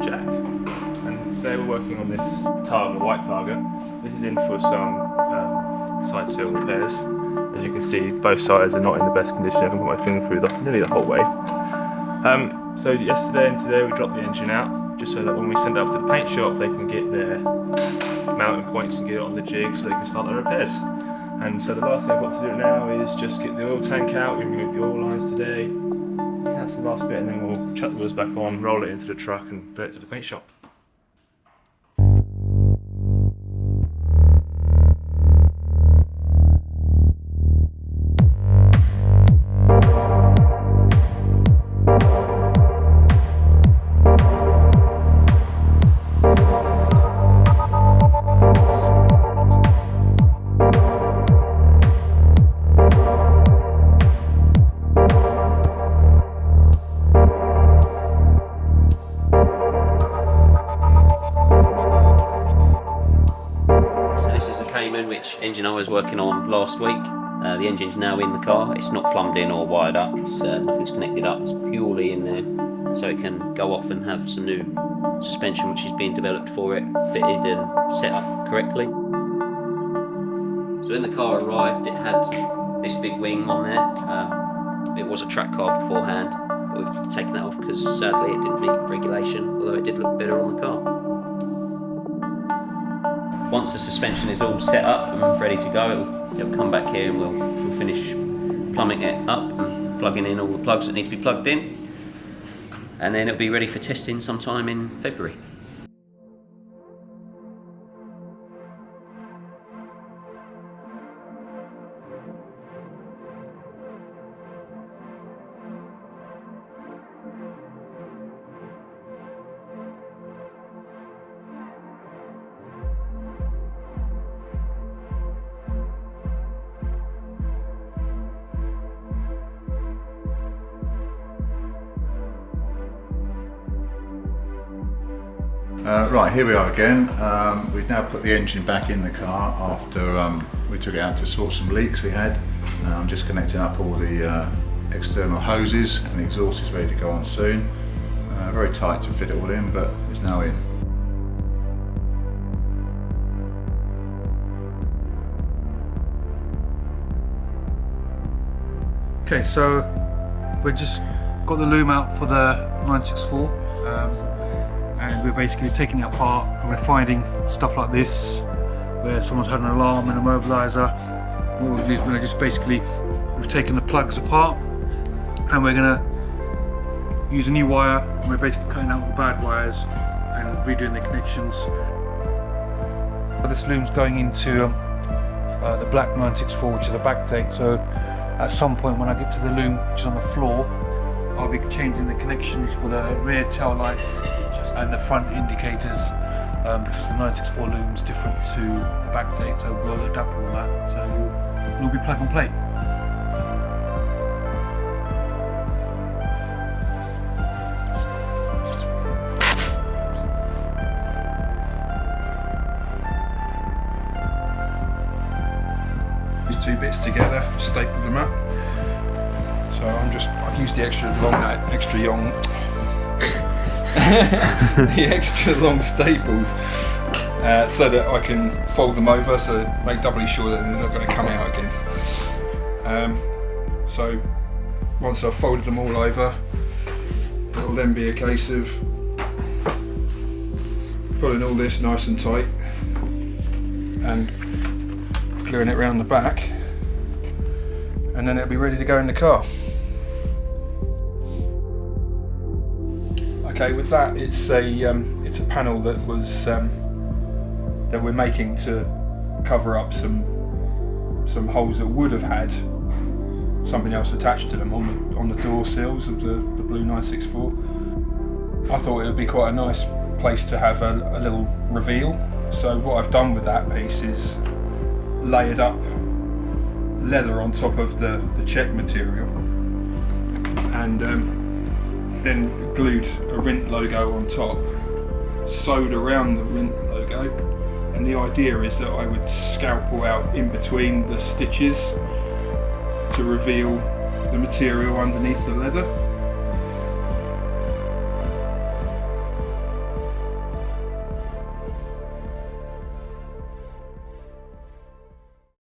jack. And today we're working on this Targa, white Targa. This is in for some side sill repairs. As you can see, both sides are not in the best condition. I can put my finger through nearly the whole way. So yesterday and today we dropped the engine out, just so that when we send it up to the paint shop, they can get their mounting points and get it on the jig so they can start the repairs. And so the last thing I've got to do now is just get the oil tank out. We removed the oil lines today. That's the last bit, and then we'll chuck the wheels back on, roll it into the truck and put it to the paint shop. Cayman, which engine I was working on last week. The engine's now in the car. It's not plumbed in or wired up. Nothing's connected up. It's purely in there, so it can go off and have some new suspension, which is being developed for it, fitted and set up correctly. So when the car arrived, it had this big wing on there. It was a track car beforehand, but we've taken that off because sadly it didn't meet regulation, although it did look better on the car. Once the suspension is all set up and ready to go, it'll come back here and we'll finish plumbing it up and plugging in all the plugs that need to be plugged in. And then it'll be ready for testing sometime in February. Right, here we are again. We've now put the engine back in the car after we took it out to sort some leaks we had. I'm just connecting up all the external hoses, and the exhaust is ready to go on soon. Very tight to fit it all in, but it's now in. Okay, so we just got the loom out for the 964. And we're basically taking it apart and we're finding stuff like this where someone's had an alarm and a mobiliser. What we'll do is we've taken the plugs apart and we're going to use a new wire, and we're basically cutting out the bad wires and redoing the connections. This loom's going into the black 964, which is a backdate, so at some point when I get to the loom, which is on the floor, I'll be changing the connections for the rear tail lights and the front indicators, because the 964 loom is different to the backdate, so we'll adapt all that. So we'll be plug and play. These two bits together, staple them up. So I've used the extra long staples so that I can fold them over, so make doubly sure that they're not going to come out again. So once I've folded them all over, it'll then be a case of pulling all this nice and tight and gluing it around the back, and then it'll be ready to go in the car. Okay, with that, it's a panel that was that we're making to cover up some holes that would have had something else attached to them on the door sills of the blue 964. I thought it would be quite a nice place to have a little reveal. So what I've done with that piece is layered up leather on top of the check material, and then glued a Rint logo on top, sewed around the Rint logo, and the idea is that I would scalpel out in between the stitches to reveal the material underneath the leather.